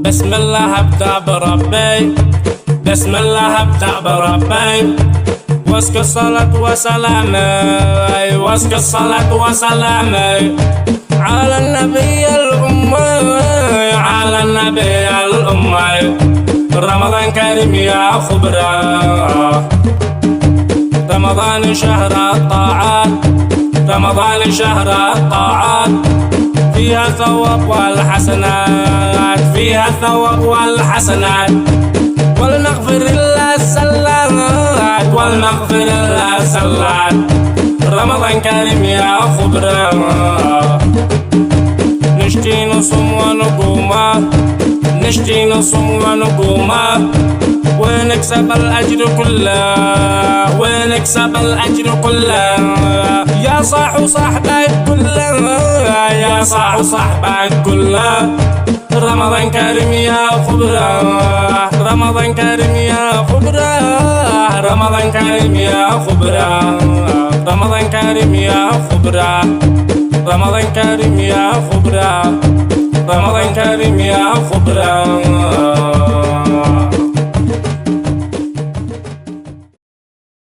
بسم الله ابدأ بربي، بسم الله ابدأ بربي، واسك الصلاة وسلامي، واسك الصلاة وسلامي على النبي الأمي، على النبي الأمي. رمضان كريم يا خبرة، رمضان شهر الطاعات، رمضان شهر الطاعات، فيها ثواب والحسنات، فيها ثواب والحسنات. ولنغفر الله الزلات، ولنغفر الله الزلات. رمضان كريم يا خبرة، نشتي نصوم ونقوم، نشتي نصوم ونقوم، ونكسب الأجر كله، ونكسب الأجر كله. يا صاح وصاحبك كله، يا صاح وصاحبك كله. رمضان كريم يا خبرة، رمضان كريم يا خبرة، رمضان كريم يا خبرة، رمضان كريم يا خبرة، رمضان كريم يا خبرة، رمضان كريم يا خبرة.